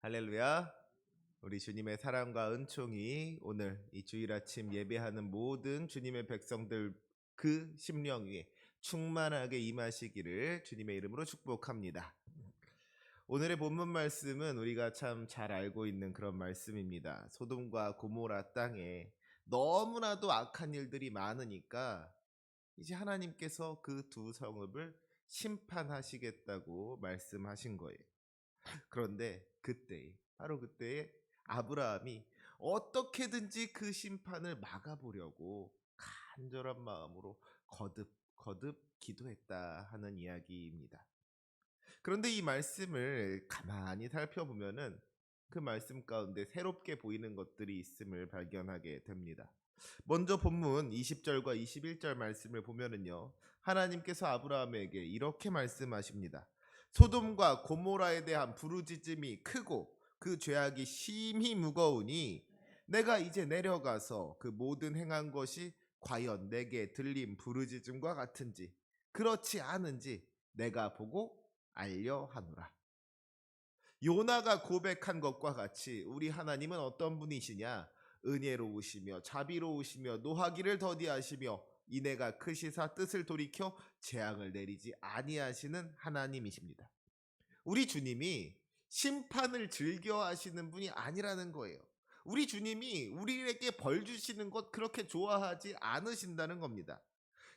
할렐루야. 우리 주님의 사랑과 은총이 오늘 이 주일 아침 예배하는 모든 주님의 백성들 그 심령 위에 충만하게 임하시기를 주님의 이름으로 축복합니다. 오늘의 본문 말씀은 우리가 참 잘 알고 있는 그런 말씀입니다. 소돔과 고모라 땅에 너무나도 악한 일들이 많으니까 이제 하나님께서 그 두 성읍을 심판하시겠다고 말씀하신 거예요. 그런데 바로 그때에 아브라함이 어떻게든지 그 심판을 막아보려고 간절한 마음으로 거듭 기도했다 하는 이야기입니다. 그런데 이 말씀을 가만히 살펴보면은 그 말씀 가운데 새롭게 보이는 것들이 있음을 발견하게 됩니다. 먼저 본문 20절과 21절 말씀을 보면은요. 하나님께서 아브라함에게 이렇게 말씀하십니다. 소돔과 고모라에 대한 부르짖음이 크고 그 죄악이 심히 무거우니 내가 이제 내려가서 그 모든 행한 것이 과연 내게 들린 부르짖음과 같은지 그렇지 않은지 내가 보고 알려하노라. 요나가 고백한 것과 같이 우리 하나님은 어떤 분이시냐? 은혜로우시며 자비로우시며 노하기를 더디하시며 이내가 크시사 뜻을 돌이켜 재앙을 내리지 아니하시는 하나님이십니다. 우리 주님이 심판을 즐겨 하시는 분이 아니라는 거예요. 우리 주님이 우리에게 벌 주시는 것 그렇게 좋아하지 않으신다는 겁니다.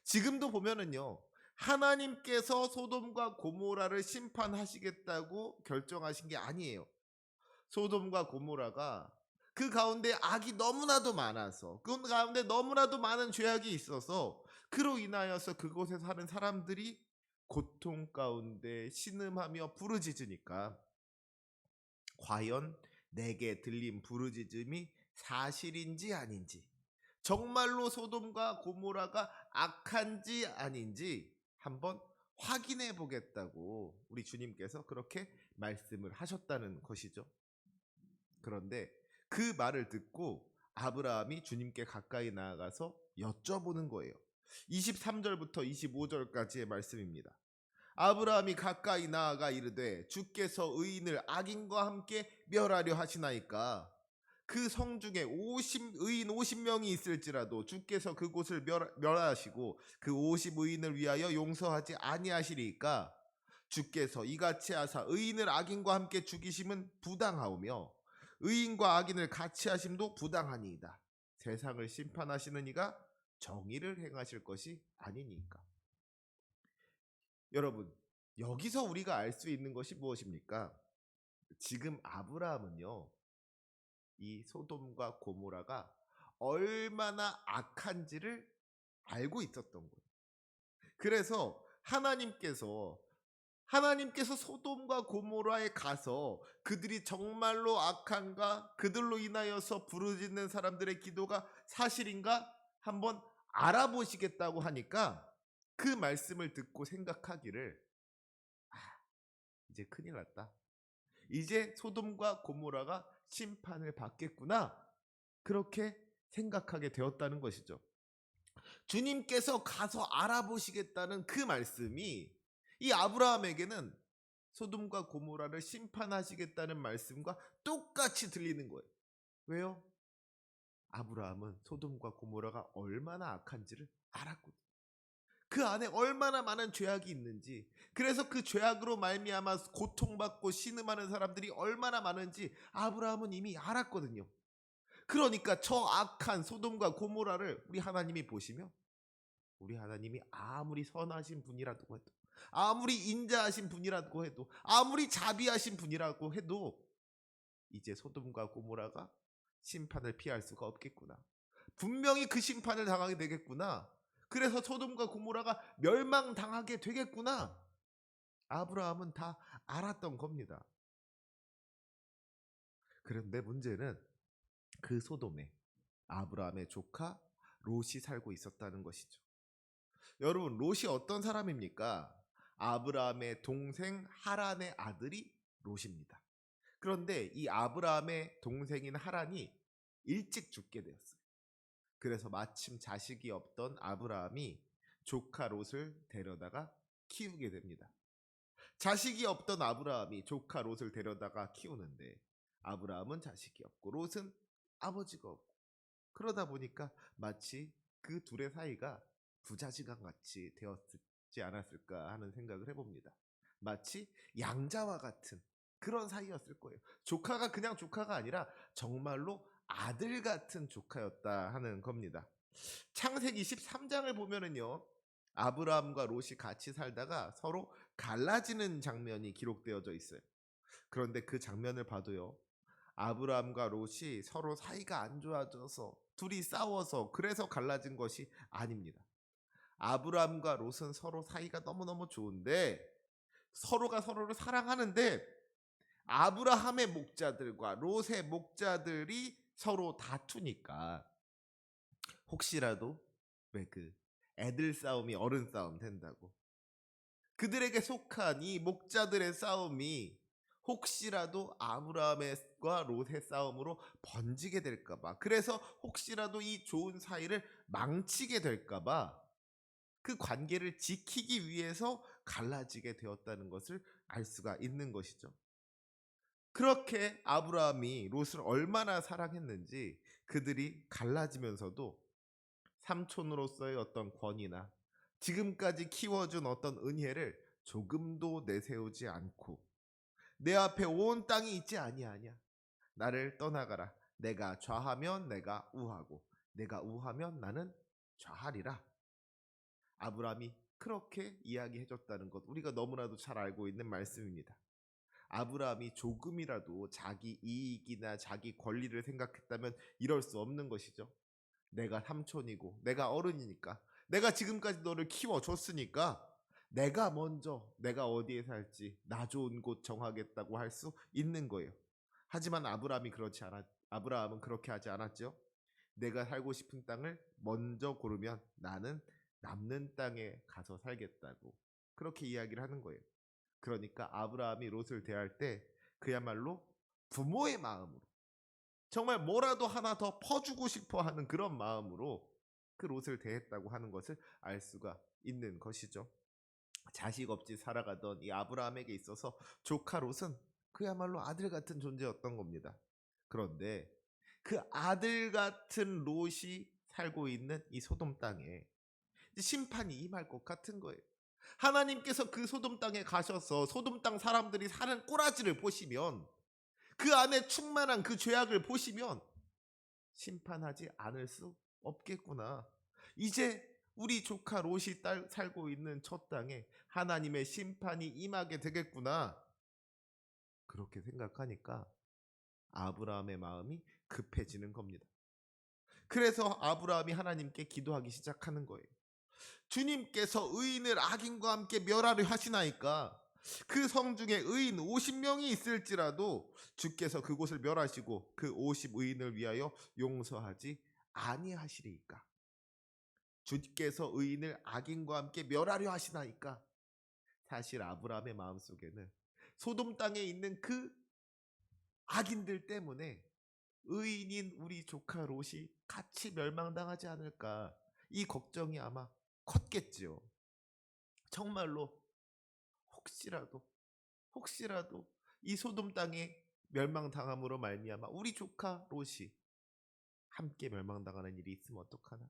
지금도 보면은요. 하나님께서 소돔과 고모라를 심판하시겠다고 결정하신 게 아니에요. 소돔과 고모라가 그 가운데 악이 너무나도 많아서 그 가운데 너무나도 많은 죄악이 있어서 그로 인하여서 그곳에 사는 사람들이 고통 가운데 신음하며 부르짖으니까 과연 내게 들린 부르짖음이 사실인지 아닌지 정말로 소돔과 고모라가 악한지 아닌지 한번 확인해 보겠다고 우리 주님께서 그렇게 말씀을 하셨다는 것이죠. 그런데 그 말을 듣고 아브라함이 주님께 가까이 나아가서 여쭤보는 거예요. 23절부터 25절까지의 말씀입니다. 아브라함이 가까이 나아가 이르되 주께서 의인을 악인과 함께 멸하려 하시나이까 그 성 중에 의인 50명이 있을지라도 주께서 그곳을 멸하시고 그 50의인을 위하여 용서하지 아니하시리까 주께서 이같이 하사 의인을 악인과 함께 죽이심은 부당하오며 의인과 악인을 같이 하심도 부당하니이다. 세상을 심판하시는 이가 정의를 행하실 것이 아니니까. 여러분, 여기서 우리가 알 수 있는 것이 무엇입니까? 지금 아브라함은요, 이 소돔과 고모라가 얼마나 악한지를 알고 있었던 거예요. 그래서 하나님께서 소돔과 고모라에 가서 그들이 정말로 악한가, 그들로 인하여서 부르짖는 사람들의 기도가 사실인가 한번 알아보시겠다고 하니까 그 말씀을 듣고 생각하기를 이제 큰일 났다. 이제 소돔과 고모라가 심판을 받겠구나. 그렇게 생각하게 되었다는 것이죠. 주님께서 가서 알아보시겠다는 그 말씀이 이 아브라함에게는 소돔과 고모라를 심판하시겠다는 말씀과 똑같이 들리는 거예요. 왜요? 아브라함은 소돔과 고모라가 얼마나 악한지를 알았거든요. 그 안에 얼마나 많은 죄악이 있는지, 그래서 그 죄악으로 말미암아 고통받고 신음하는 사람들이 얼마나 많은지 아브라함은 이미 알았거든요. 그러니까 저 악한 소돔과 고모라를 우리 하나님이 보시며 우리 하나님이 아무리 선하신 분이라고 해도, 아무리 인자하신 분이라고 해도, 아무리 자비하신 분이라고 해도 이제 소돔과 고모라가 심판을 피할 수가 없겠구나. 분명히 그 심판을 당하게 되겠구나. 그래서 소돔과 고모라가 멸망당하게 되겠구나. 아브라함은 다 알았던 겁니다. 그런데 문제는 그 소돔에 아브라함의 조카 롯이 살고 있었다는 것이죠. 여러분, 롯이 어떤 사람입니까? 아브라함의 동생 하란의 아들이 롯입니다. 그런데 이 아브라함의 동생인 하란이 일찍 죽게 되었어요. 그래서 마침 자식이 없던 아브라함이 조카 롯을 데려다가 키우게 됩니다. 자식이 없던 아브라함이 조카 롯을 데려다가 키우는데 아브라함은 자식이 없고 롯은 아버지가 없고 그러다 보니까 마치 그 둘의 사이가 부자지간 같이 되었지 않았을까 하는 생각을 해봅니다. 마치 양자와 같은 그런 사이였을 거예요. 조카가 그냥 조카가 아니라 정말로 아들 같은 조카였다 하는 겁니다. 창세기 13장을 보면은요. 아브라함과 롯이 같이 살다가 서로 갈라지는 장면이 기록되어져 있어요. 그런데 그 장면을 봐도요. 아브라함과 롯이 서로 사이가 안 좋아져서 둘이 싸워서 그래서 갈라진 것이 아닙니다. 아브라함과 롯은 서로 사이가 너무너무 좋은데 서로가 서로를 사랑하는데 아브라함의 목자들과 롯의 목자들이 서로 다투니까 혹시라도 왜 그 애들 싸움이 어른 싸움 된다고 그들에게 속한 이 목자들의 싸움이 혹시라도 아브라함과 롯의 싸움으로 번지게 될까봐 그래서 혹시라도 이 좋은 사이를 망치게 될까봐 그 관계를 지키기 위해서 갈라지게 되었다는 것을 알 수가 있는 것이죠. 그렇게 아브라함이 롯을 얼마나 사랑했는지 그들이 갈라지면서도 삼촌으로서의 어떤 권위나 지금까지 키워준 어떤 은혜를 조금도 내세우지 않고 내 앞에 온 땅이 있지 아니하냐 나를 떠나가라 내가 좌하면 내가 우하고 내가 우하면 나는 좌하리라 아브라함이 그렇게 이야기해 줬다는 것 우리가 너무나도 잘 알고 있는 말씀입니다. 아브라함이 조금이라도 자기 이익이나 자기 권리를 생각했다면 이럴 수 없는 것이죠. 내가 삼촌이고 내가 어른이니까 내가 지금까지 너를 키워줬으니까 내가 먼저 내가 어디에 살지 나 좋은 곳 정하겠다고 할 수 있는 거예요. 하지만 아브라함은 그렇게 하지 않았죠. 내가 살고 싶은 땅을 먼저 고르면 나는 남는 땅에 가서 살겠다고 그렇게 이야기를 하는 거예요. 그러니까 아브라함이 롯을 대할 때 그야말로 부모의 마음으로 정말 뭐라도 하나 더 퍼주고 싶어 하는 그런 마음으로 그 롯을 대했다고 하는 것을 알 수가 있는 것이죠. 자식 없이 살아가던 이 아브라함에게 있어서 조카 롯은 그야말로 아들 같은 존재였던 겁니다. 그런데 그 아들 같은 롯이 살고 있는 이 소돔 땅에 심판이 임할 것 같은 거예요. 하나님께서 그 소돔 땅에 가셔서 소돔 땅 사람들이 사는 꼬라지를 보시면 그 안에 충만한 그 죄악을 보시면 심판하지 않을 수 없겠구나. 이제 우리 조카 롯이 살고 있는 첫 땅에 하나님의 심판이 임하게 되겠구나. 그렇게 생각하니까 아브라함의 마음이 급해지는 겁니다. 그래서 아브라함이 하나님께 기도하기 시작하는 거예요. 주님께서 의인을 악인과 함께 멸하려 하시나이까 그 성 중에 의인 50명이 있을지라도 주께서 그곳을 멸하시고 그 50의인을 위하여 용서하지 아니하시리이까 주께서 의인을 악인과 함께 멸하려 하시나이까 사실 아브라함의 마음속에는 소돔 땅에 있는 그 악인들 때문에 의인인 우리 조카 롯이 같이 멸망당하지 않을까 이 걱정이 아마 컸겠지요. 정말로 혹시라도 혹시라도 이 소돔 땅에 멸망당함으로 말미암아 우리 조카 롯이 함께 멸망당하는 일이 있으면 어떡하나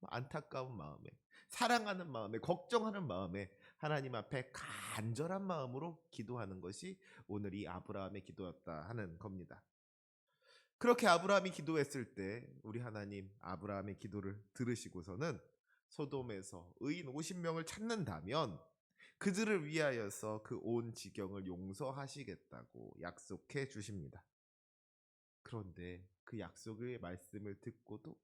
안타까운 마음에 사랑하는 마음에 걱정하는 마음에 하나님 앞에 간절한 마음으로 기도하는 것이 오늘 이 아브라함의 기도였다 하는 겁니다. 그렇게 아브라함이 기도했을 때 우리 하나님 아브라함의 기도를 들으시고서는 소돔에서 의인 50명을 찾는다면 그들을 위하여서 그 온 지경을 용서하시겠다고 약속해 주십니다. 그런데 그 약속의 말씀을 듣고도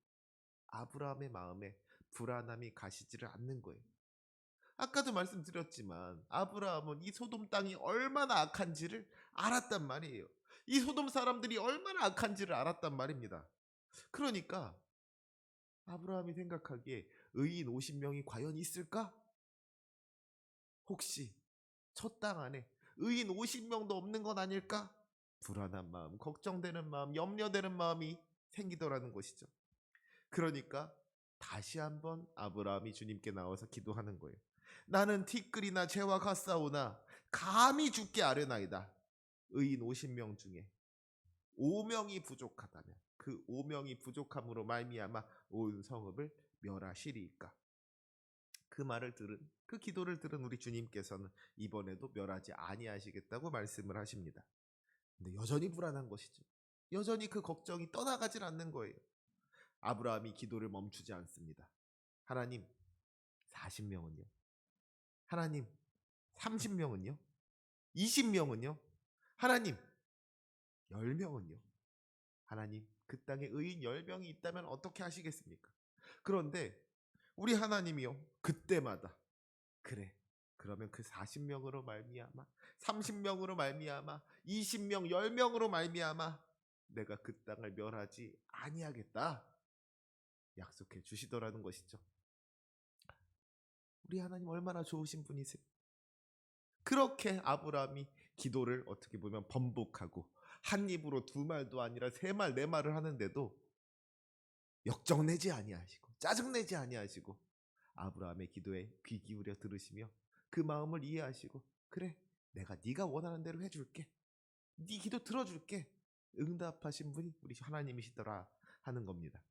아브라함의 마음에 불안함이 가시지를 않는 거예요. 아까도 말씀드렸지만 아브라함은 이 소돔 땅이 얼마나 악한지를 알았단 말이에요. 이 소돔 사람들이 얼마나 악한지를 알았단 말입니다. 그러니까 아브라함이 생각하기에 의인 50명이 과연 있을까? 혹시 첫 땅 안에 의인 50명도 없는 건 아닐까? 불안한 마음, 걱정되는 마음, 염려되는 마음이 생기더라는 것이죠. 그러니까 다시 한번 아브라함이 주님께 나와서 기도하는 거예요. 나는 티끌이나 재와 같사오나 감히 죽게 아뢰나이다. 의인 50명 중에 오명이 부족하다면 그 오명이 부족함으로 말미암아 온 성읍을 멸하시리이까. 그 기도를 들은 우리 주님께서는 이번에도 멸하지 아니하시겠다고 말씀을 하십니다. 근데 여전히 불안한 것이죠. 여전히 그 걱정이 떠나가질 않는 거예요. 아브라함이 기도를 멈추지 않습니다. 하나님, 40명은요? 하나님, 30명은요? 20명은요? 하나님, 10명은요? 하나님, 그 땅에 의인 10명이 있다면 어떻게 하시겠습니까? 그런데 우리 하나님이요, 그때마다 그래, 그러면 그 40명으로 말미암아, 30명으로 말미암아, 20명, 10명으로 말미암아 내가 그 땅을 멸하지 아니하겠다 약속해 주시더라는 것이죠. 우리 하나님 얼마나 좋으신 분이세요. 그렇게 아브라함이 기도를 어떻게 보면 번복하고 한 입으로 두 말도 아니라 세 말, 네 말을 하는데도 역정내지 아니하시고 짜증내지 아니하시고 아브라함의 기도에 귀 기울여 들으시며 그 마음을 이해하시고 그래, 내가 네가 원하는 대로 해줄게. 네 기도 들어줄게. 응답하신 분이 우리 하나님이시더라 하는 겁니다.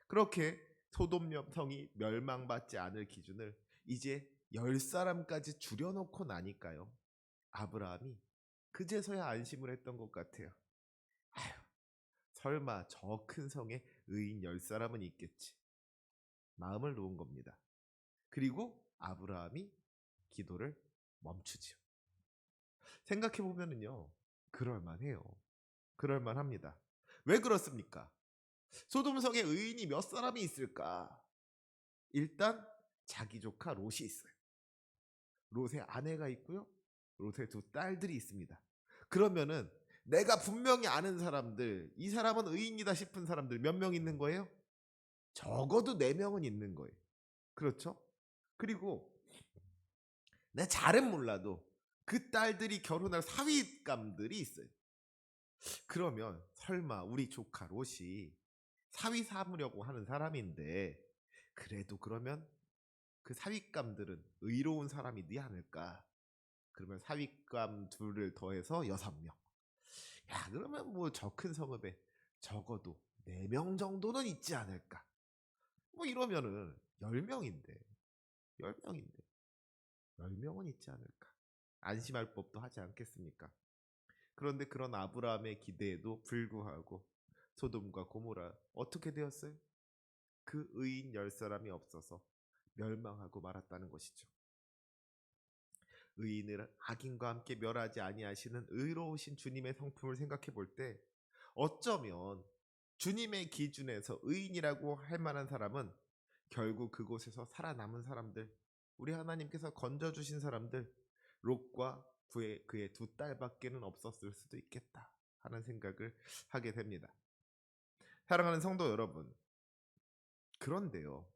그렇게 소돔 성이 멸망받지 않을 기준을 이제 10사람까지 줄여놓고 나니까요. 아브라함이 그제서야 안심을 했던 것 같아요. 아휴, 설마 저 큰 성에 의인 10사람은 있겠지. 마음을 놓은 겁니다. 그리고 아브라함이 기도를 멈추지요. 생각해보면요. 그럴만해요. 그럴만합니다. 왜 그렇습니까? 소돔성에 의인이 몇 사람이 있을까? 일단 자기 조카 롯이 있어요. 롯의 아내가 있고요. 롯의 두 딸들이 있습니다. 그러면은 내가 분명히 아는 사람들, 이 사람은 의인이다 싶은 사람들 몇 명 있는 거예요? 적어도 4명은 있는 거예요. 그렇죠? 그리고 내 잘은 몰라도 그 딸들이 결혼할 사위감들이 있어요. 그러면 설마 우리 조카 롯이 사위 삼으려고 하는 사람인데 그래도 그러면 그 사윗감들은 의로운 사람이지 않을까? 그러면 사윗감 둘을 더해서 6명. 야, 그러면 뭐 저 큰 성읍에 적어도 4명 정도는 있지 않을까? 뭐 이러면은 10명인데 10명인데 10명은 있지 않을까? 안심할 법도 하지 않겠습니까? 그런데 그런 아브라함의 기대에도 불구하고 소돔과 고모라 어떻게 되었어요? 그 의인 10사람이 없어서 멸망하고 말았다는 것이죠. 의인을 악인과 함께 멸하지 아니하시는 의로우신 주님의 성품을 생각해 볼 때 어쩌면 주님의 기준에서 의인이라고 할 만한 사람은 결국 그곳에서 살아남은 사람들, 우리 하나님께서 건져주신 사람들, 롯과 그의 두 딸밖에는 없었을 수도 있겠다 하는 생각을 하게 됩니다. 사랑하는 성도 여러분, 그런데요,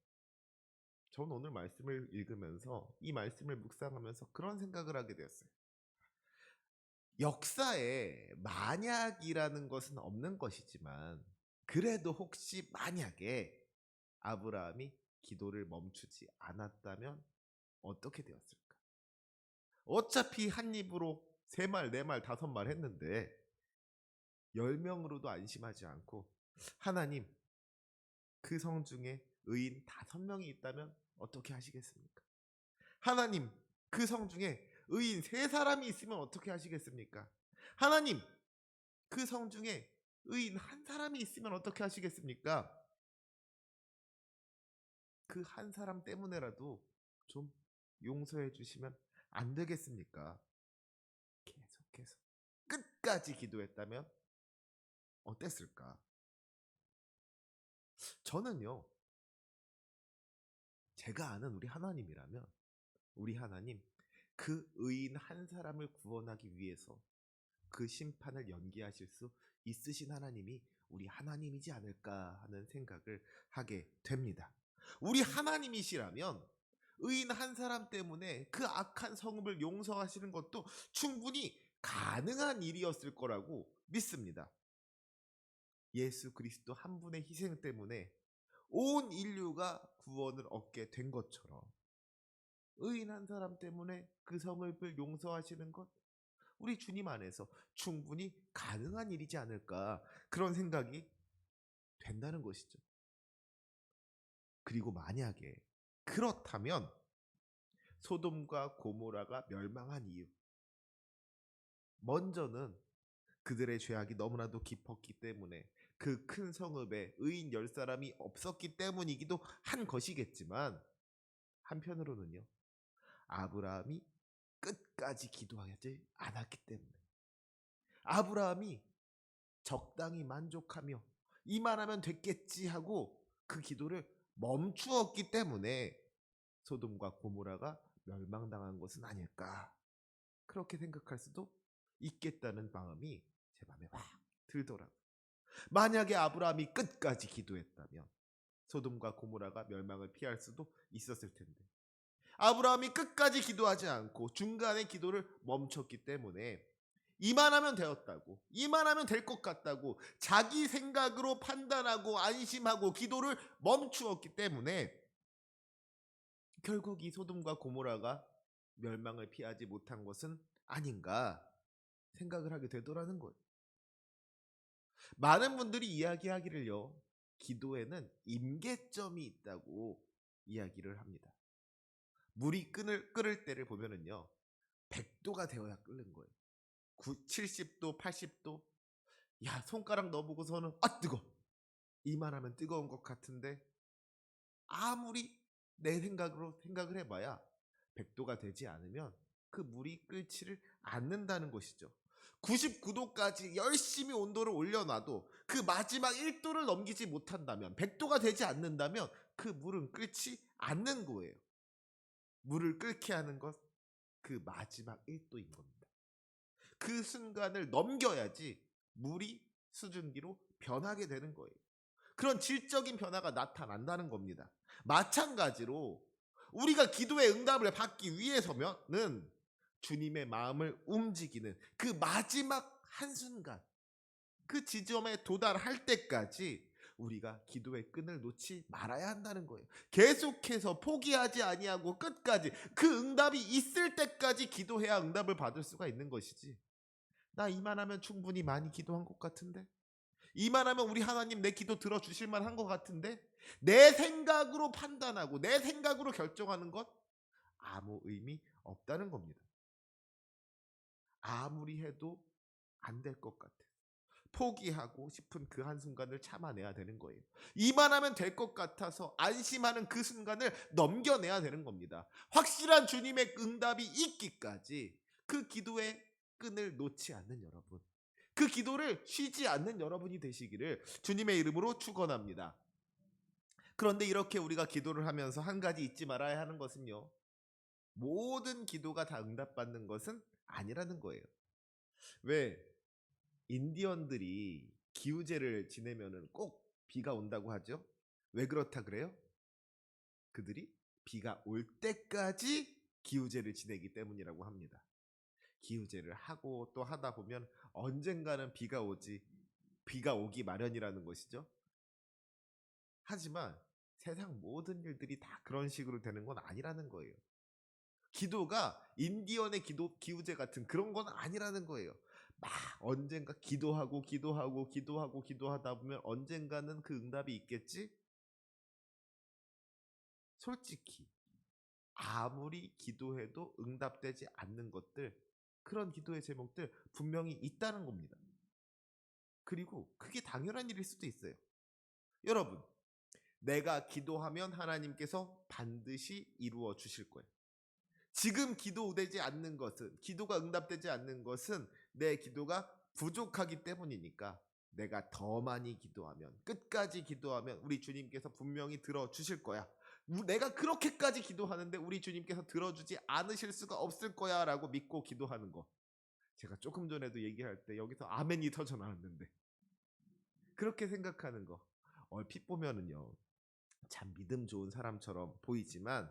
저는 오늘 말씀을 읽으면서 이 말씀을 묵상하면서 그런 생각을 하게 되었어요. 역사에 만약이라는 것은 없는 것이지만 그래도 혹시 만약에 아브라함이 기도를 멈추지 않았다면 어떻게 되었을까? 어차피 한 입으로 3말, 4말, 5말 했는데 10명으로도 안심하지 않고 하나님, 그 성 중에 의인 5명이 있다면 어떻게 하시겠습니까? 하나님, 그 성 중에 의인 3사람이 있으면 어떻게 하시겠습니까? 하나님, 그 성 중에 의인 1사람이 있으면 어떻게 하시겠습니까? 그 한 사람 때문에라도 좀 용서해 주시면 안 되겠습니까? 계속해서 끝까지 기도했다면 어땠을까? 저는요, 제가 아는 우리 하나님이라면 우리 하나님 그 의인 1사람을 구원하기 위해서 그 심판을 연기하실 수 있으신 하나님이 우리 하나님이지 않을까 하는 생각을 하게 됩니다. 우리 하나님이시라면 의인 1사람 때문에 그 악한 성읍을 용서하시는 것도 충분히 가능한 일이었을 거라고 믿습니다. 예수 그리스도 한 분의 희생 때문에 온 인류가 구원을 얻게 된 것처럼 의인 1사람 때문에 그 성읍을 용서하시는 것, 우리 주님 안에서 충분히 가능한 일이지 않을까, 그런 생각이 된다는 것이죠. 그리고 만약에 그렇다면 소돔과 고모라가 멸망한 이유, 먼저는 그들의 죄악이 너무나도 깊었기 때문에 그 큰 성읍에 의인 10사람이 없었기 때문이기도 한 것이겠지만, 한편으로는요, 아브라함이 끝까지 기도하지 않았기 때문에, 아브라함이 적당히 만족하며 이만하면 됐겠지 하고 그 기도를 멈추었기 때문에 소돔과 고모라가 멸망당한 것은 아닐까, 그렇게 생각할 수도 있겠다는 마음이 제 마음에 확 들더라고요. 만약에 아브라함이 끝까지 기도했다면 소돔과 고모라가 멸망을 피할 수도 있었을 텐데, 아브라함이 끝까지 기도하지 않고 중간에 기도를 멈췄기 때문에 이만하면 되었다고, 이만하면 될 것 같다고 자기 생각으로 판단하고 안심하고 기도를 멈추었기 때문에 결국 이 소돔과 고모라가 멸망을 피하지 못한 것은 아닌가 생각을 하게 되더라는 거예요. 많은 분들이 이야기하기를요, 기도에는 임계점이 있다고 이야기를 합니다. 물이 끓을 때를 보면은요, 100도가 되어야 끓는 거예요. 70도, 80도. 야, 손가락 넣어보고서는 뜨거. 이만하면 뜨거운 것 같은데 아무리 내 생각을 해봐야 100도가 되지 않으면 그 물이 끓지를 않는다는 것이죠. 99도까지 열심히 온도를 올려놔도 그 마지막 1도를 넘기지 못한다면, 100도가 되지 않는다면 그 물은 끓지 않는 거예요. 물을 끓게 하는 것, 그 마지막 1도인 겁니다. 그 순간을 넘겨야지 물이 수증기로 변하게 되는 거예요. 그런 질적인 변화가 나타난다는 겁니다. 마찬가지로 우리가 기도의 응답을 받기 위해서는 주님의 마음을 움직이는 그 마지막 한순간, 그 지점에 도달할 때까지 우리가 기도의 끈을 놓지 말아야 한다는 거예요. 계속해서 포기하지 아니하고 끝까지 그 응답이 있을 때까지 기도해야 응답을 받을 수가 있는 것이지, 나 이만하면 충분히 많이 기도한 것 같은데, 이만하면 우리 하나님 내 기도 들어주실 만한 것 같은데, 내 생각으로 판단하고 내 생각으로 결정하는 것, 아무 의미 없다는 겁니다. 아무리 해도 안 될 것 같아, 포기하고 싶은 그 한순간을 참아내야 되는 거예요. 이만하면 될 것 같아서 안심하는 그 순간을 넘겨내야 되는 겁니다. 확실한 주님의 응답이 있기까지 그 기도의 끈을 놓지 않는 여러분, 그 기도를 쉬지 않는 여러분이 되시기를 주님의 이름으로 축원합니다. 그런데 이렇게 우리가 기도를 하면서 한 가지 잊지 말아야 하는 것은요, 모든 기도가 다 응답받는 것은 아니라는 거예요. 왜 인디언들이 기우제를 지내면은 꼭 비가 온다고 하죠? 왜 그렇다 그래요? 그들이 비가 올 때까지 기우제를 지내기 때문이라고 합니다. 기우제를 하고 또 하다 보면 언젠가는 비가 오기 마련이라는 것이죠. 하지만 세상 모든 일들이 다 그런 식으로 되는 건 아니라는 거예요. 기도가 인디언의 기우제 같은 그런 건 아니라는 거예요. 막 언젠가 기도하다 보면 언젠가는 그 응답이 있겠지? 솔직히 아무리 기도해도 응답되지 않는 것들, 그런 기도의 제목들 분명히 있다는 겁니다. 그리고 그게 당연한 일일 수도 있어요. 여러분, 내가 기도하면 하나님께서 반드시 이루어 주실 거예요. 지금 기도가 응답되지 않는 것은 내 기도가 부족하기 때문이니까, 내가 더 많이 기도하면, 끝까지 기도하면 우리 주님께서 분명히 들어주실 거야. 내가 그렇게까지 기도하는데 우리 주님께서 들어주지 않으실 수가 없을 거야 라고 믿고 기도하는 거, 제가 조금 전에도 얘기할 때 여기서 아멘이 터져 나왔는데, 그렇게 생각하는 거 얼핏 보면은요, 참 믿음 좋은 사람처럼 보이지만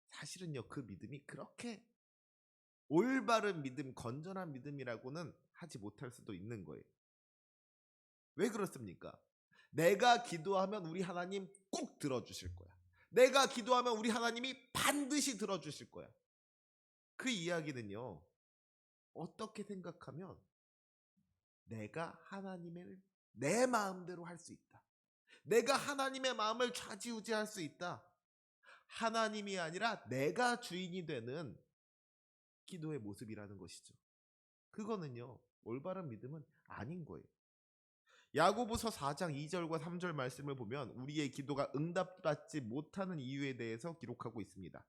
사실은요, 그 믿음이 그렇게 올바른 믿음, 건전한 믿음이라고는 하지 못할 수도 있는 거예요. 왜 그렇습니까? 내가 기도하면 우리 하나님 꼭 들어주실 거야. 내가 기도하면 우리 하나님이 반드시 들어주실 거야. 그 이야기는요, 어떻게 생각하면 내가 하나님을 내 마음대로 할 수 있다. 내가 하나님의 마음을 좌지우지할 수 있다. 하나님이 아니라 내가 주인이 되는 기도의 모습이라는 것이죠. 그거는요, 올바른 믿음은 아닌 거예요. 야고보서 4장 2절과 3절 말씀을 보면 우리의 기도가 응답받지 못하는 이유에 대해서 기록하고 있습니다.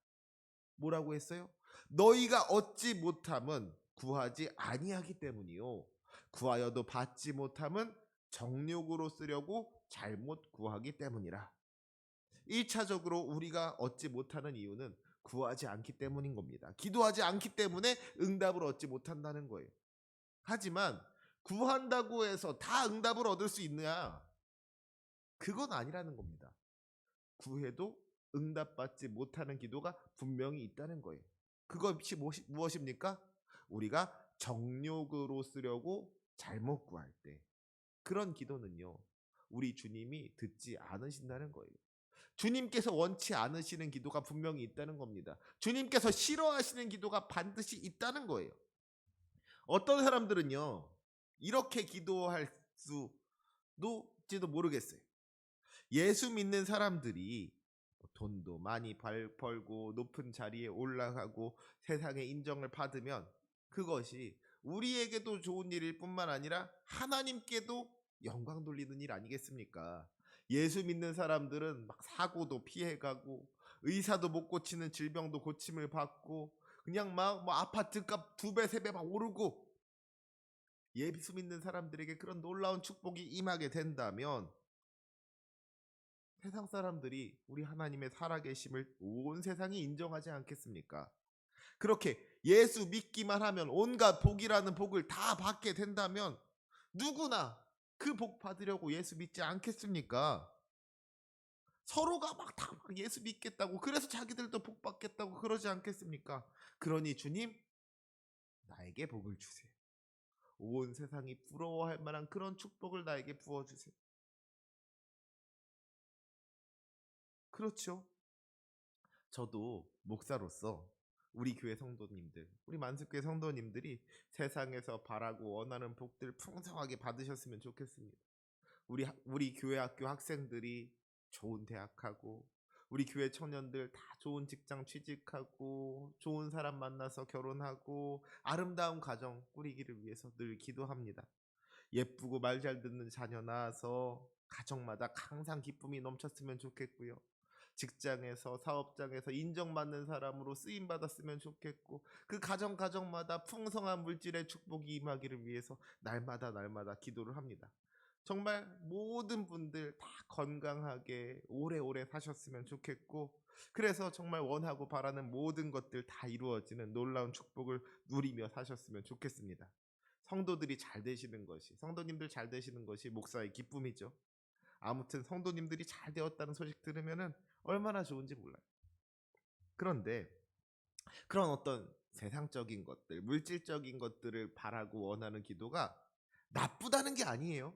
뭐라고 했어요? 너희가 얻지 못함은 구하지 아니하기 때문이요, 구하여도 받지 못함은 정욕으로 쓰려고 잘못 구하기 때문이라. 1차적으로 우리가 얻지 못하는 이유는 구하지 않기 때문인 겁니다. 기도하지 않기 때문에 응답을 얻지 못한다는 거예요. 하지만 구한다고 해서 다 응답을 얻을 수 있느냐? 그건 아니라는 겁니다. 구해도 응답받지 못하는 기도가 분명히 있다는 거예요. 그것이 무엇입니까? 우리가 정욕으로 쓰려고 잘못 구할 때, 그런 기도는요, 우리 주님이 듣지 않으신다는 거예요. 주님께서 원치 않으시는 기도가 분명히 있다는 겁니다. 주님께서 싫어하시는 기도가 반드시 있다는 거예요. 어떤 사람들은요, 이렇게 기도할 수도지도 모르겠어요. 예수 믿는 사람들이 돈도 많이 벌고 높은 자리에 올라가고 세상의 인정을 받으면 그것이 우리에게도 좋은 일일 뿐만 아니라 하나님께도 영광 돌리는 일 아니겠습니까? 예수 믿는 사람들은 막 사고도 피해가고 의사도 못 고치는 질병도 고침을 받고 그냥 막 뭐 아파트값 2배, 3배 막 오르고, 예수 믿는 사람들에게 그런 놀라운 축복이 임하게 된다면 세상 사람들이 우리 하나님의 살아계심을 온 세상이 인정하지 않겠습니까? 그렇게 예수 믿기만 하면 온갖 복이라는 복을 다 받게 된다면 누구나 그 복 받으려고 예수 믿지 않겠습니까? 서로가 막 다 예수 믿겠다고, 그래서 자기들도 복 받겠다고 그러지 않겠습니까? 그러니 주님, 나에게 복을 주세요. 온 세상이 부러워할 만한 그런 축복을 나에게 부어주세요. 그렇죠. 저도 목사로서 우리 교회 성도님들, 우리 만습교회 성도님들이 세상에서 바라고 원하는 복들 풍성하게 받으셨으면 좋겠습니다. 우리 교회 학교 학생들이 좋은 대학 가고, 우리 교회 청년들 다 좋은 직장 취직하고, 좋은 사람 만나서 결혼하고, 아름다운 가정 꾸리기를 위해서 늘 기도합니다. 예쁘고 말 잘 듣는 자녀 낳아서 가정마다 항상 기쁨이 넘쳤으면 좋겠고요. 직장에서 사업장에서 인정받는 사람으로 쓰임 받았으면 좋겠고, 그 가정마다 풍성한 물질의 축복이 임하기를 위해서 날마다 기도를 합니다. 정말 모든 분들 다 건강하게 오래오래 사셨으면 좋겠고, 그래서 정말 원하고 바라는 모든 것들 다 이루어지는 놀라운 축복을 누리며 사셨으면 좋겠습니다. 성도님들 잘 되시는 것이 목사의 기쁨이죠. 아무튼 성도님들이 잘 되었다는 소식 들으면은 얼마나 좋은지 몰라요. 그런데 그런 어떤 세상적인 것들, 물질적인 것들을 바라고 원하는 기도가 나쁘다는 게 아니에요.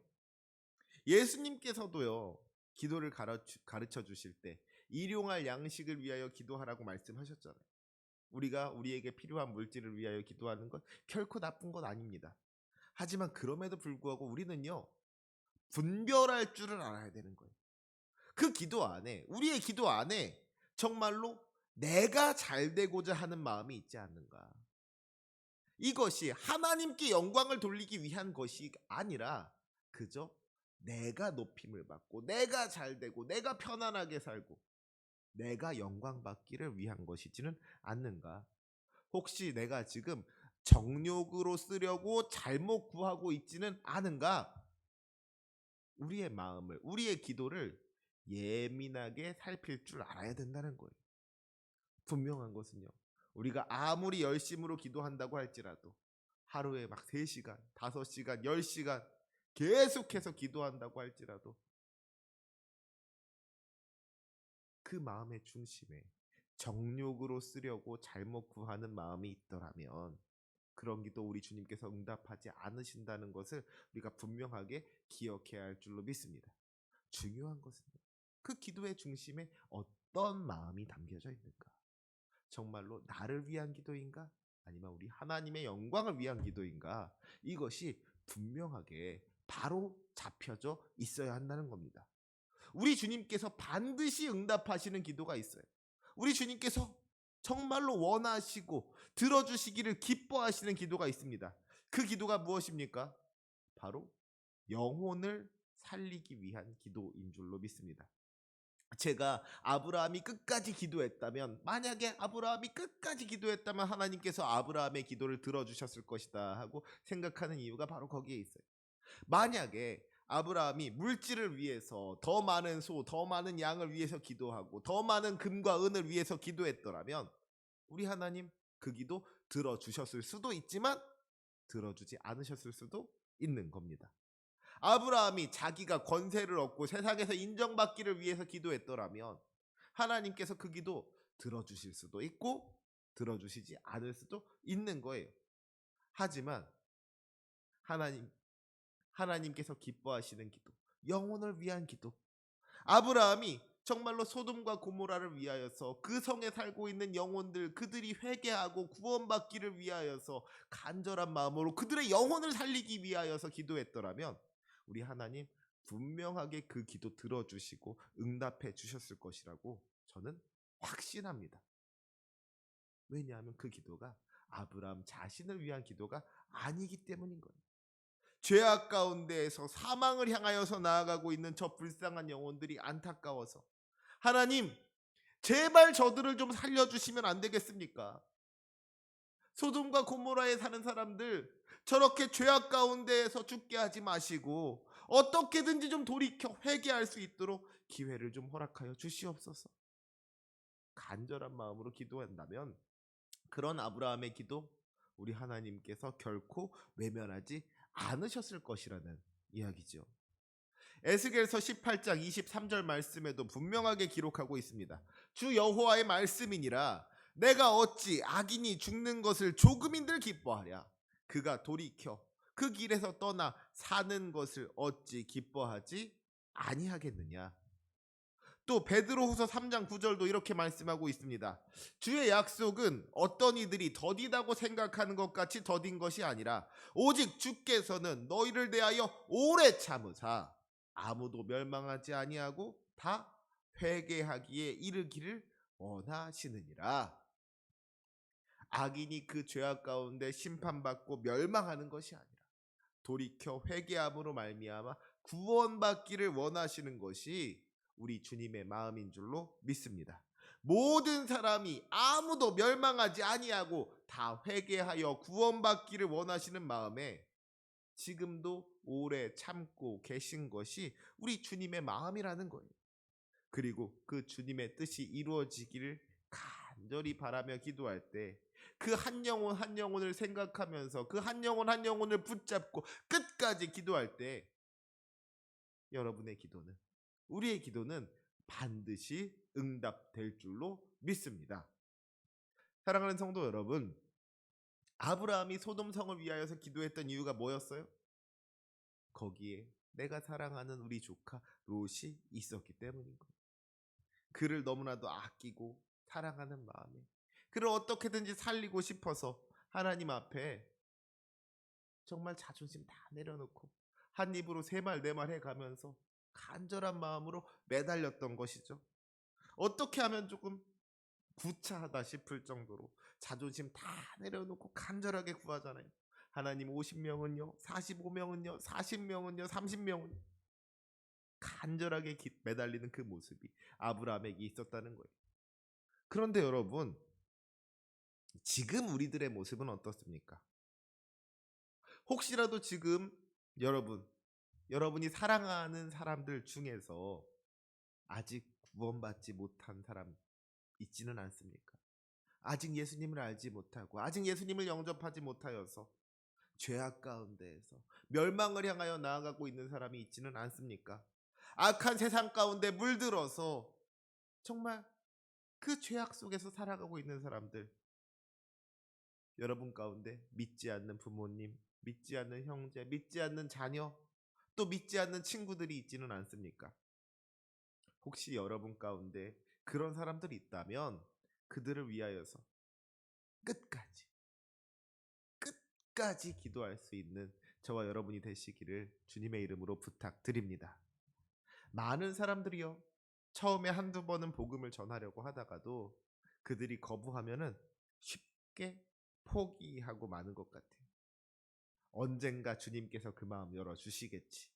예수님께서도요, 기도를 가르쳐 주실 때 일용할 양식을 위하여 기도하라고 말씀하셨잖아요. 우리에게 필요한 물질을 위하여 기도하는 건 결코 나쁜 건 아닙니다. 하지만 그럼에도 불구하고 우리는요, 분별할 줄을 알아야 되는 거예요. 우리의 기도 안에 정말로 내가 잘 되고자 하는 마음이 있지 않는가. 이것이 하나님께 영광을 돌리기 위한 것이 아니라 그저 내가 높임을 받고, 내가 잘 되고, 내가 편안하게 살고, 내가 영광 받기를 위한 것이지는 않는가. 혹시 내가 지금 정욕으로 쓰려고 잘못 구하고 있지는 않은가? 우리의 마음을, 우리의 기도를 예민하게 살필 줄 알아야 된다는 거예요. 분명한 것은요, 우리가 아무리 열심으로 기도한다고 할지라도 하루에 막 3시간, 5시간, 10시간 계속해서 기도한다고 할지라도 그 마음의 중심에 정욕으로 쓰려고 잘못 구하는 마음이 있더라면 그런 기도 우리 주님께서 응답하지 않으신다는 것을 우리가 분명하게 기억해야 할 줄로 믿습니다. 중요한 것은요, 그 기도의 중심에 어떤 마음이 담겨져 있는가? 정말로 나를 위한 기도인가? 아니면 우리 하나님의 영광을 위한 기도인가? 이것이 분명하게 바로 잡혀져 있어야 한다는 겁니다. 우리 주님께서 반드시 응답하시는 기도가 있어요. 우리 주님께서 정말로 원하시고 들어주시기를 기뻐하시는 기도가 있습니다. 그 기도가 무엇입니까? 바로 영혼을 살리기 위한 기도인 줄로 믿습니다. 제가 아브라함이 끝까지 기도했다면, 만약에 아브라함이 끝까지 기도했다면 하나님께서 아브라함의 기도를 들어주셨을 것이다 하고 생각하는 이유가 바로 거기에 있어요. 만약에 아브라함이 물질을 위해서 더 많은 소, 더 많은 양을 위해서 기도하고 더 많은 금과 은을 위해서 기도했더라면 우리 하나님 그 기도 들어주셨을 수도 있지만 들어주지 않으셨을 수도 있는 겁니다. 아브라함이 자기가 권세를 얻고 세상에서 인정받기를 위해서 기도했더라면 하나님께서 그 기도 들어주실 수도 있고 들어주시지 않을 수도 있는 거예요. 하지만 하나님께서 기뻐하시는 기도, 영혼을 위한 기도, 아브라함이 정말로 소돔과 고모라를 위하여서 그 성에 살고 있는 영혼들, 그들이 회개하고 구원받기를 위하여서 간절한 마음으로 그들의 영혼을 살리기 위하여서 기도했더라면 우리 하나님 분명하게 그 기도 들어주시고 응답해 주셨을 것이라고 저는 확신합니다. 왜냐하면 그 기도가 아브라함 자신을 위한 기도가 아니기 때문인 거예요. 죄악 가운데에서 사망을 향하여서 나아가고 있는 저 불쌍한 영혼들이 안타까워서 하나님 제발 저들을 좀 살려주시면 안 되겠습니까? 소돔과 고모라에 사는 사람들 저렇게 죄악 가운데에서 죽게 하지 마시고 어떻게든지 좀 돌이켜 회개할 수 있도록 기회를 좀 허락하여 주시옵소서. 간절한 마음으로 기도한다면 그런 아브라함의 기도 우리 하나님께서 결코 외면하지 않으셨을 것이라는 이야기죠. 에스겔서 18장 23절 말씀에도 분명하게 기록하고 있습니다. 주 여호와의 말씀이니라 내가 어찌 악인이 죽는 것을 조금인들 기뻐하랴. 그가 돌이켜 그 길에서 떠나 사는 것을 어찌 기뻐하지 아니하겠느냐. 또 베드로후서 3장 9절도 이렇게 말씀하고 있습니다. 주의 약속은 어떤 이들이 더디다고 생각하는 것 같이 더딘 것이 아니라 오직 주께서는 너희를 대하여 오래 참으사 아무도 멸망하지 아니하고 다 회개하기에 이르기를 원하시느니라. 악인이 그 죄악 가운데 심판받고 멸망하는 것이 아니라 돌이켜 회개함으로 말미암아 구원받기를 원하시는 것이 우리 주님의 마음인 줄로 믿습니다. 모든 사람이 아무도 멸망하지 아니하고 다 회개하여 구원받기를 원하시는 마음에 지금도 오래 참고 계신 것이 우리 주님의 마음이라는 거예요. 그리고 그 주님의 뜻이 이루어지기를 간절히 바라며 기도할 때 그 한 영혼 한 영혼을 생각하면서 그 한 영혼 한 영혼을 붙잡고 끝까지 기도할 때 여러분의 기도는, 우리의 기도는 반드시 응답될 줄로 믿습니다. 사랑하는 성도 여러분, 아브라함이 소돔성을 위하여서 기도했던 이유가 뭐였어요? 거기에 내가 사랑하는 우리 조카 롯이 있었기 때문인 거예요. 그를 너무나도 아끼고 사랑하는 마음에 그를 어떻게든지 살리고 싶어서 하나님 앞에 정말 자존심 다 내려놓고 한 입으로 세 말 네 말 해가면서 간절한 마음으로 매달렸던 것이죠. 어떻게 하면 조금 구차하다 싶을 정도로 자존심 다 내려놓고 간절하게 구하잖아요. 하나님 50명은요, 45명은요, 40명은요, 30명은요. 간절하게 매달리는 그 모습이 아브라함에게 있었다는 거예요. 그런데 여러분, 지금 우리들의 모습은 어떻습니까? 혹시라도 지금 여러분이 사랑하는 사람들 중에서 아직 구원받지 못한 사람 있지는 않습니까? 아직 예수님을 알지 못하고 아직 예수님을 영접하지 못하여서 죄악 가운데에서 멸망을 향하여 나아가고 있는 사람이 있지는 않습니까? 악한 세상 가운데 물들어서 정말 그 죄악 속에서 살아가고 있는 사람들, 여러분 가운데 믿지 않는 부모님, 믿지 않는 형제, 믿지 않는 자녀, 또 믿지 않는 친구들이 있지는 않습니까? 혹시 여러분 가운데 그런 사람들이 있다면 그들을 위하여서 끝까지 끝까지 기도할 수 있는 저와 여러분이 되시기를 주님의 이름으로 부탁드립니다. 많은 사람들이요, 처음에 한두 번은 복음을 전하려고 하다가도 그들이 거부하면은 쉽게 포기하고 마는 것 같아요. 언젠가 주님께서 그 마음 열어주시겠지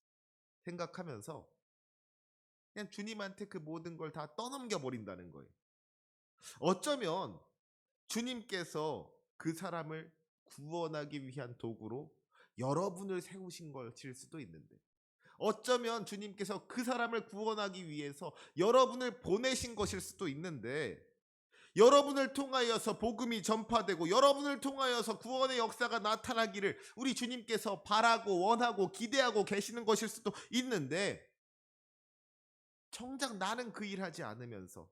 생각하면서 그냥 주님한테 그 모든 걸 다 떠넘겨 버린다는 거예요. 어쩌면 주님께서 그 사람을 구원하기 위한 도구로 여러분을 세우신 것일 수도 있는데, 어쩌면 주님께서 그 사람을 구원하기 위해서 여러분을 보내신 것일 수도 있는데, 여러분을 통하여서 복음이 전파되고 여러분을 통하여서 구원의 역사가 나타나기를 우리 주님께서 바라고 원하고 기대하고 계시는 것일 수도 있는데, 정작 나는 그 일 하지 않으면서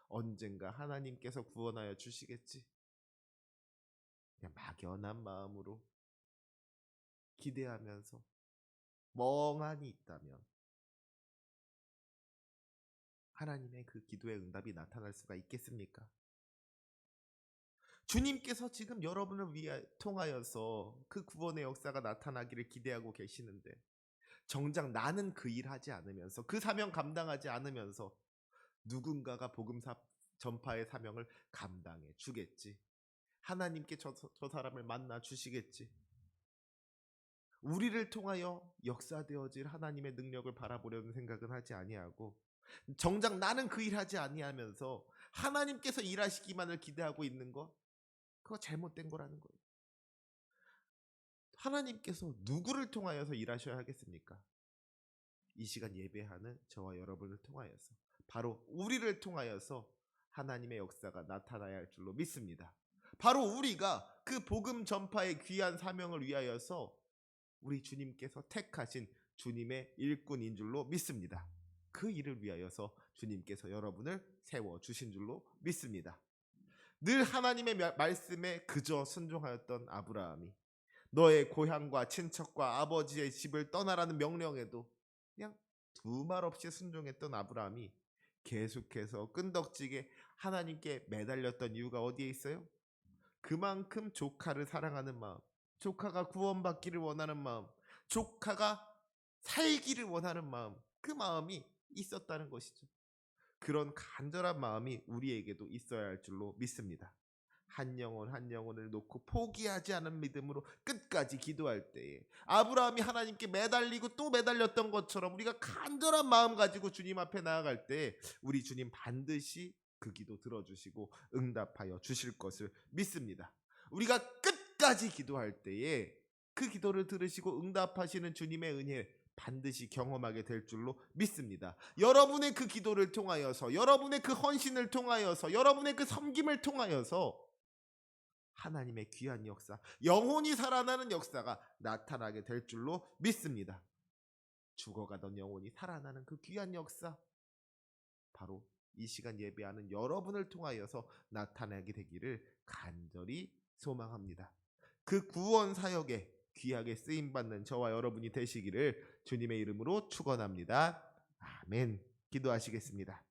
언젠가 하나님께서 구원하여 주시겠지, 그냥 막연한 마음으로 기대하면서 멍하니 있다면 하나님의 그 기도의 응답이 나타날 수가 있겠습니까? 주님께서 지금 여러분을 통하여서 그 구원의 역사가 나타나기를 기대하고 계시는데, 정작 나는 그 일 하지 않으면서 그 사명 감당하지 않으면서 누군가가 복음 전파의 사명을 감당해 주겠지, 하나님께 저 사람을 만나 주시겠지, 우리를 통하여 역사되어질 하나님의 능력을 바라보려는 생각은 하지 아니하고, 정작 나는 그 일 하지 아니하면서 하나님께서 일하시기만을 기대하고 있는 거, 그거 잘못된 거라는 거예요. 하나님께서 누구를 통하여서 일하셔야 하겠습니까? 이 시간 예배하는 저와 여러분을 통하여서, 바로 우리를 통하여서 하나님의 역사가 나타나야 할 줄로 믿습니다. 바로 우리가 그 복음 전파의 귀한 사명을 위하여서 우리 주님께서 택하신 주님의 일꾼인 줄로 믿습니다. 그 일을 위하여서 주님께서 여러분을 세워주신 줄로 믿습니다. 늘 하나님의 말씀에 그저 순종하였던 아브라함이 너의 고향과 친척과 아버지의 집을 떠나라는 명령에도 그냥 두 말 없이 순종했던 아브라함이 계속해서 끈덕지게 하나님께 매달렸던 이유가 어디에 있어요? 그만큼 조카를 사랑하는 마음, 조카가 구원받기를 원하는 마음, 조카가 살기를 원하는 마음, 그 마음이 있었다는 것이죠. 그런 간절한 마음이 우리에게도 있어야 할 줄로 믿습니다. 한 영혼 한 영혼을 놓고 포기하지 않은 믿음으로 끝까지 기도할 때에 아브라함이 하나님께 매달리고 또 매달렸던 것처럼 우리가 간절한 마음 가지고 주님 앞에 나아갈 때 우리 주님 반드시 그 기도 들어주시고 응답하여 주실 것을 믿습니다. 우리가 끝까지 기도할 때에 그 기도를 들으시고 응답하시는 주님의 은혜 반드시 경험하게 될 줄로 믿습니다. 여러분의 그 기도를 통하여서, 여러분의 그 헌신을 통하여서, 여러분의 그 섬김을 통하여서 하나님의 귀한 역사, 영혼이 살아나는 역사가 나타나게 될 줄로 믿습니다. 죽어가던 영혼이 살아나는 그 귀한 역사, 바로 이 시간 예배하는 여러분을 통하여서 나타나게 되기를 간절히 소망합니다. 그 구원 사역에 귀하게 쓰임받는 저와 여러분이 되시기를 주님의 이름으로 축원합니다. 아멘. 기도하시겠습니다.